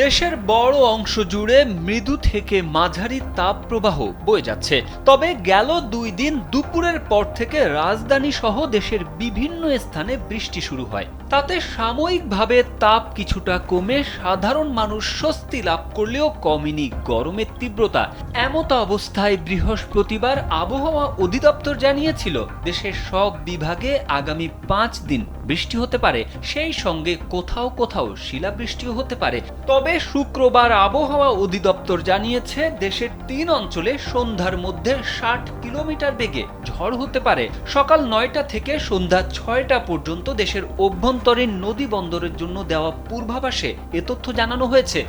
দেশের বড় অংশ জুড়ে মৃদু থেকে মাঝারি তাপপ্রবাহ বয়ে যাচ্ছে। তবে গেল 2 দিন দুপুরের পর থেকে রাজধানী সহ দেশের বিভিন্ন স্থানে বৃষ্টি শুরু হয়। তাতে সাময়িকভাবে তাপ কিছুটা কমে সাধারণ মানুষ স্বস্তি লাভ করলেও কমেনি গরমের তীব্রতা। এমত অবস্থায় বৃহস্পতিবার আবহাওয়া অধিদপ্তর জানিয়েছিল দেশের সব বিভাগে আগামী 5 দিন বৃষ্টি হতে পারে, সেই সঙ্গে কোথাও কোথাও শিলাবৃষ্টিও হতে পারে। তবে শুক্রবার আবহাওয়া অধিদপ্তর জানিয়েছে দেশের 3 অঞ্চলে সন্ধ্যার মধ্যে 60 কিলোমিটার বেগে ঝড় হতে পারে। সকাল 9টা থেকে সন্ধ্যা 6টা পর্যন্ত দেশের অভ্যন্তরীণ নদী বন্দরের জন্য দেওয়া পূর্বাভাসে এ তথ্য জানানো হয়েছে।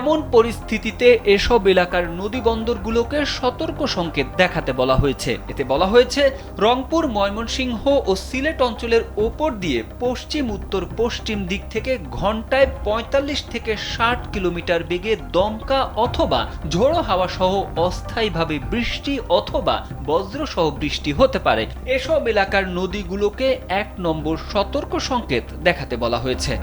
এমন পরিস্থিতিতে এসব এলাকার নদী বন্দরগুলোকে সতর্ক সংকেত দেখাতে বলা হয়েছে। এতে বলা হয়েছে রংপুর, ময়মনসিংহ ও সিলেট অঞ্চলের ওপর দিয়ে পশ্চিম উত্তর পশ্চিম দিক থেকে ঘন্টায় 45 থেকে 60 কিলোমিটার বেগে দমকা অথবা ঝোড়ো হাওয়া সহ অস্থায়ীভাবে বৃষ্টি অথবা বজ্রসহ বৃষ্টি হতে পারে। এসব এলাকার নদীগুলোকে 1 নম্বর সতর্ক সংকেত দেখাতে বলা হয়েছে।